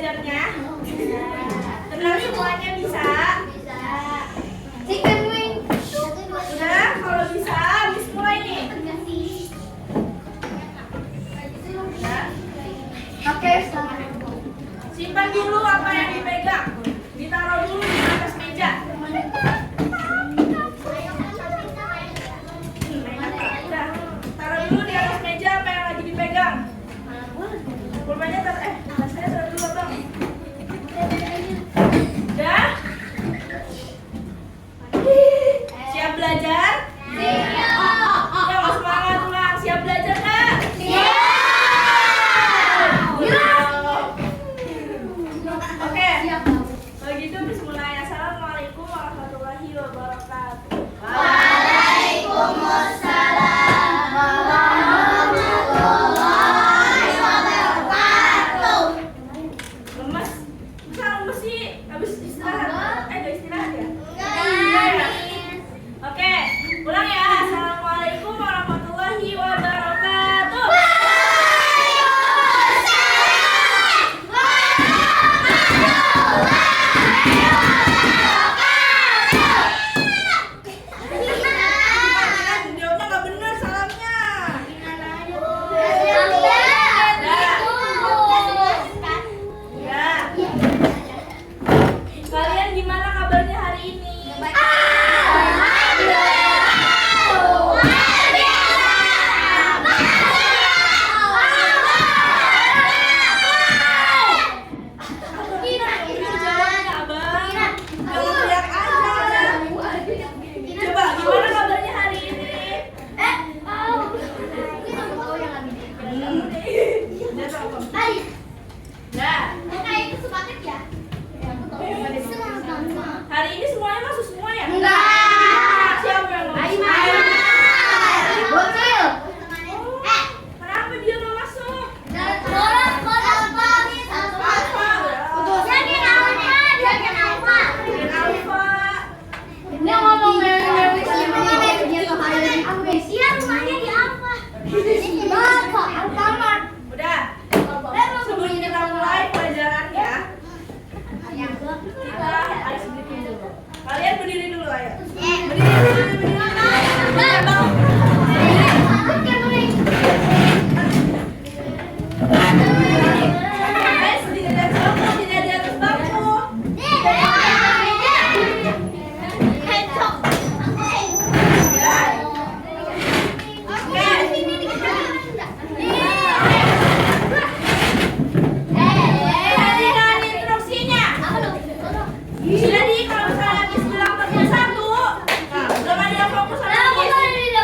belajarnya? Tenang semuanya bisa? Chicken wing. Udah, kalau bisa, Miss mulai nih. Udah. Oke. Simpan dulu apa yang dipegang. Ditaruh dulu di atas meja. Udah, taruh dulu di atas meja apa yang lagi dipegang. Pulpennya tasnya taruh dulu bang. Udah? Siap belajar? Yang semangat ulang. Siap belajar nggak? Oke. Kalau gitu bismillah. Assalamualaikum warahmatullahi wabarakatuh. Waalaikumsalam warahmatullahi wabarakatuh. Lemes? Masa lemes sih? Habis istirahat? Gak istirahat ya? Enggak. Oke, ulang ya. Assalamualaikum warahmatullahi wabarakatuh. Jawabnya nggak benar salamnya. Ya. Kalian gimana kabarnya hari ini? Jawabnya abang. Jangan teriak aja. Coba gimana kabarnya hari ini? Nah, hari ini semuanya masuk semua ya? Siapa yang mau masuk? Kenapa dia nggak masuk? Dan Alfa. Udah. Sebelum kita mulai pelajarannya, kita harus berdiri dulu. Kalian berdiri dulu ayo. Berdiri. Tidak di atas bangku, tidak di atas bangku. Perhatikan instruksinya. Jadi kalau misalnya habis bilang bagian satu, nah, jangan dia fokus sama ini.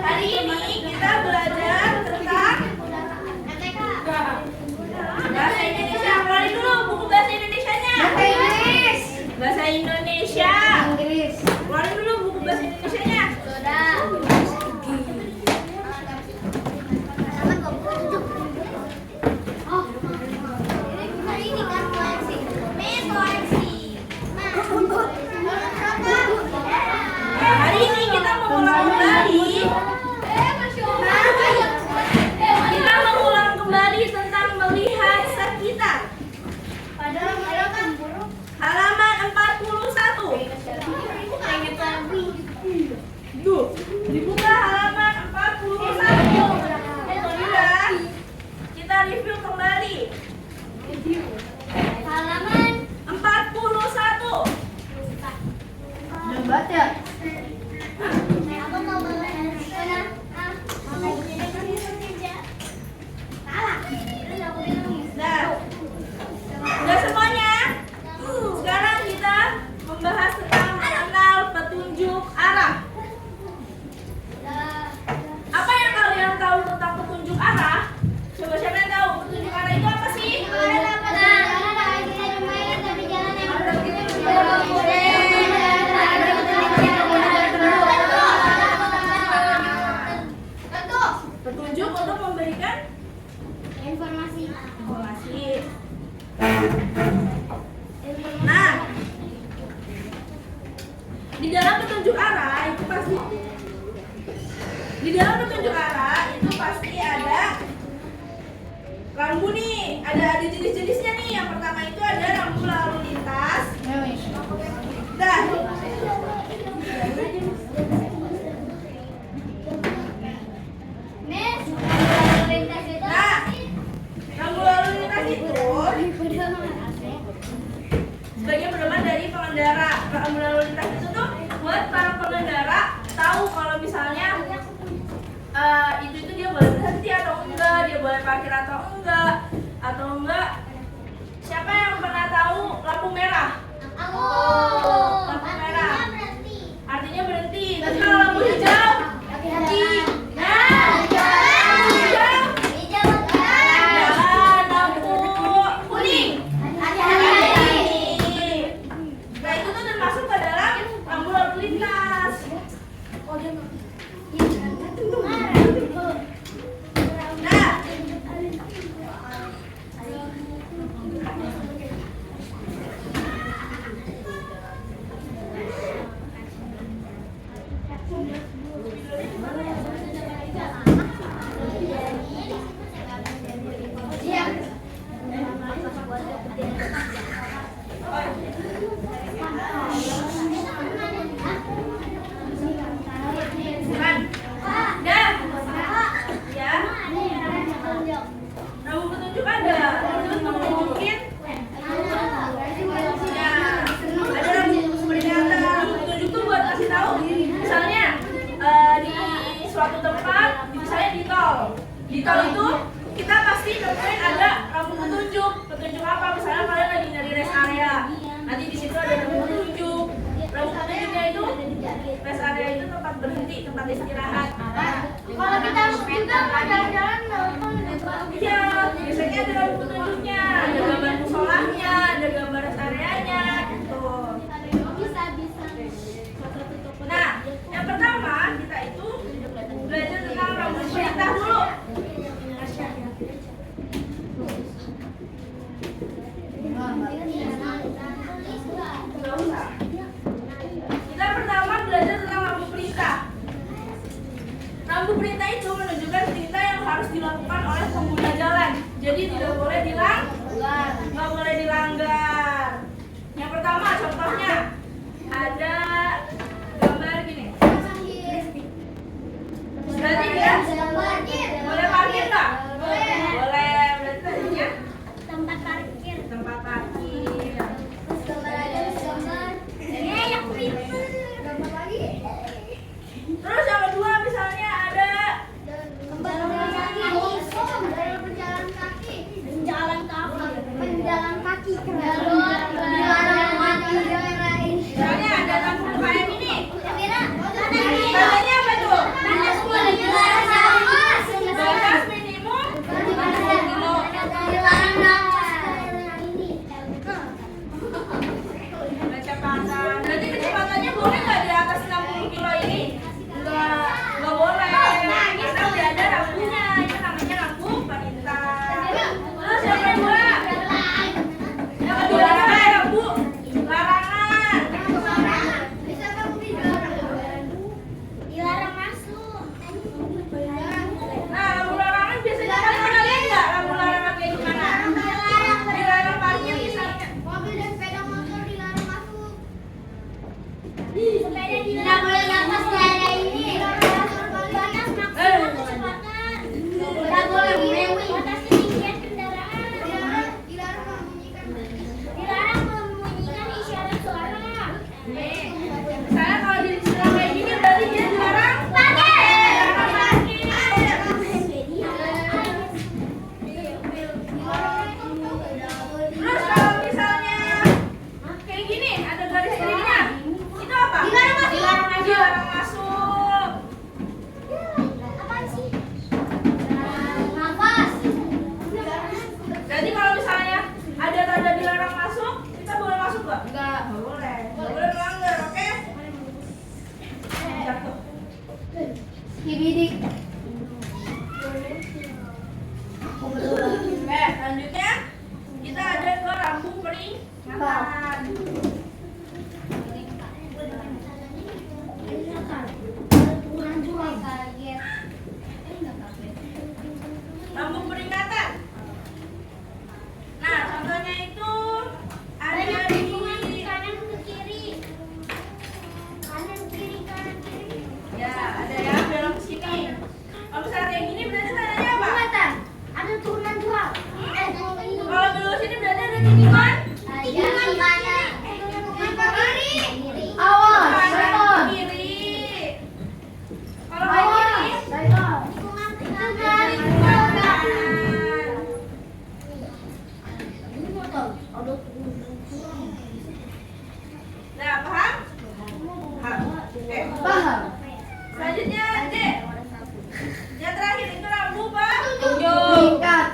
Hari ini kita belajar tentang bahasa Indonesia. Keluarin dulu buku bahasa Indonesianya. Bahasa Indonesia. Keluarin dulu buku bahasa Indonesianya. Hari ini kita mengulang kembali tentang melihat sekitar. Halaman 41. Tuh, dibuka halaman 41. Sudah. Kita review kembali. Halaman 41. udah baca. Aku mau bahas Nah, udah semuanya. Sekarang kita membahas tentang mengenal petunjuk arah. Apa yang kalian tahu tentang petunjuk arah? Coba siapa yang tahu petunjuk arah itu apa sih? Petunjuk untuk memberikan informasi. Nah, di dalam petunjuk arah itu pasti ada rambu nih. Ada jenis-jenisnya nih. Yang pertama itu ada rambu lalu lintas. Nah, rambu lalu lintas itu sebagai pedoman dari pengendara. Rambu lalu lintas itu tuh buat para pengendara tahu kalau misalnya itu dia boleh berhenti atau enggak, dia boleh parkir atau enggak. Siapa yang pernah tahu lampu merah? Lampu merah artinya berhenti. Tapi kalau lampu hijau, hati-hati. Lampu kuning, nah itu tuh termasuk ke dalam rambu lalu lintas. Nah, rambu petunjuk ada. Terus menunjukin ada rambu peringatan. Rambu petunjuk tuh buat kasih tahu. Misalnya di suatu tempat, misalnya di tol. Di tol itu kita pasti nemuin ada rambu petunjuk. Petunjuk apa? Misalnya kalian lagi nyari rest area. Nanti di situ ada rambu petunjuk. Rambu petunjuknya itu rest area itu tempat berhenti, tempat istirahat. Kalau kita juga mau jalan-jalan Iya, biasanya ada rambu petunjuknya, ada gambar musolahnya, ada gambar rest areanya, gitu. bisa. Nah, yang pertama kita itu belajar tentang rambu perintah dulu. Nggak usah. Kita pertama belajar tentang rambu perintah. Rambu perintah itu menunjukkan perintah yang harus dilakukan oleh pengguna jalan. Jadi tidak boleh nggak boleh dilanggar. Yang pertama contohnya ada gambar gini. Berarti dia boleh parkir nggak? Boleh. Berarti tadinya tempat parkir. tempat parkir. Terus yang kedua misalnya ada Penjalan kaki. Dilarang mati. kecepatan. Berarti kecepatannya boleh nggak di atas 60 kilo ini? Nggak boleh. Karena udah ada rambunya. Itu namanya rambu wanita. Terus yang kedua, rambu larangan. Dilarang masuk. Nah, rambu larangan biasanya kalian pernah lihat nggak rambu larangan kayak gimana? Dilarang parkir misalnya. Mobil dan sepeda motor dilarang masuk. Sepeda dilarang. Nggak boleh nafas di area ini. Batas maksimal kecepatan. Nggak boleh melewati batas ketinggian kendaraan. Dilarang membunyikan isyarat suara. Nih, misalnya kalau di silang kayak gini berarti dia dilarang Parkir. dilarang parkir. Terus kalau misalnya kayak gini ada garis birunya, itu apa? Dilarang masuk. Dilarang masuk. Apaan sih? Nafas. Berarti kalau misalnya ada tanda dilarang masuk, kita boleh masuk nggak? Nggak boleh. Nggak boleh melanggar, oke? Jatuh. Kibidik. Selanjutnya kita ada ke rambu peringatan. Rambu peringatan. Nah, contohnya itu ada Banyak di tikungan kanan ke kiri. Kanan kiri kanan kiri. ya ada ya belok ke sini. Kalau misalnya kayak gini berarti tandanya apa? Peringatan. Ada turunan dua. Kalau belok sini berarti ada tikungan. Tikungan kanan. Tikungan kiri. Kanan, Awas. kiri. Kalau kayak gini Tikungan kanan. tikungan kanan. Nah, paham? Paham. Oke. Paham. Selanjutnya D. Yang terakhir itu rambu petunjuk. Tingkat.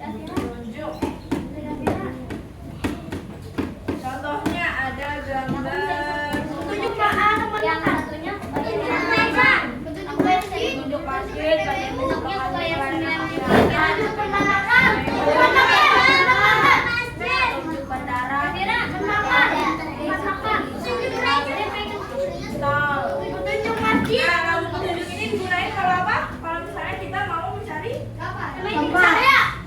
Petunjuk. Contohnya ada gambar Petunjuk yang satunya petunjuk parkir. petunjuk parkir, Bentuknya kayak petunjuk bandara, tol. petunjuk parkir. Nah, rambu petunjuk ini digunakan kalau apa? Kalau misalnya kita mau mencari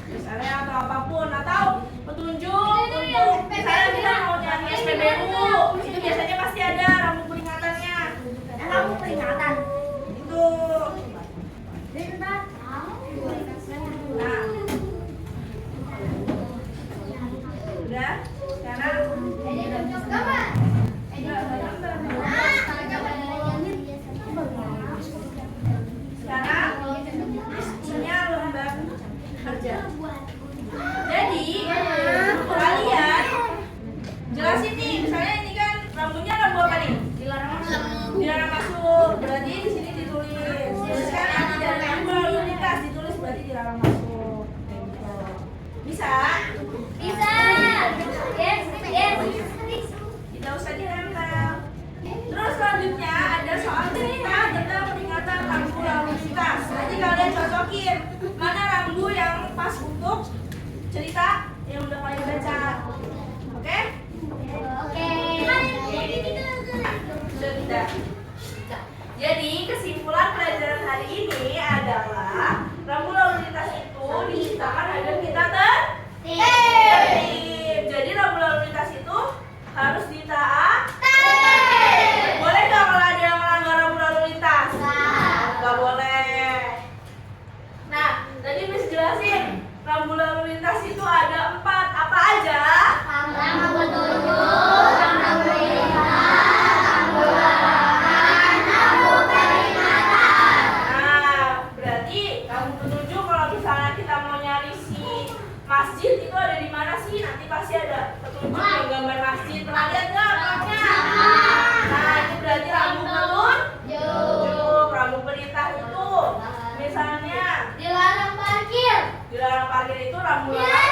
misalnya atau apapun atau petunjuk untuk misalnya kita mau cari SPBU, itu biasanya pasti ada rambu peringatannya. Rambu peringatan. Itu. Nah, udah. Sekarang isinya lembar kerja. Jadi kalian jelasin nih, misalnya ini kan rambunya rambu apa nih? Dilarang masuk. Berarti di sini ditulis. Tuliskan arti dari rambu lalu lintas, ditulis berarti dilarang masuk. Kayak gitu. Bisa? Tidak usah dirempel. Terus selanjutnya ada soal cerita tentang peringatan rambu lalu lintas. Nanti kalian cocokin mana rambu yang pas untuk cerita yang udah kalian baca. Oke? Sudah. Jadi kesimpulan pelajaran hari ini adalah rambu lalu lintas itu diciptakan agar kita tertib. Jadi rambu lalu lintas itu harus ditaati. Boleh nggak kalau ada yang melanggar rambu lalu lintas? Nggak boleh. Nah, tadi Miss jelasin rambu lalu lintas itu ada 4. Apa aja? Rambu petunjuk, rambu peringatan, rambu larangan, rambu peringatan. Nah, berarti rambu petunjuk kalau misalnya kita mau nyari si masjid itu ada di mana sih? Nanti pasti ada petunjuk yang gambar masjid. Pernah lihat nggak mapnya? Nah, itu berarti rambu petunjuk. Rambu perintah itu misalnya Dilarang parkir. dilarang parkir itu rambu larangan.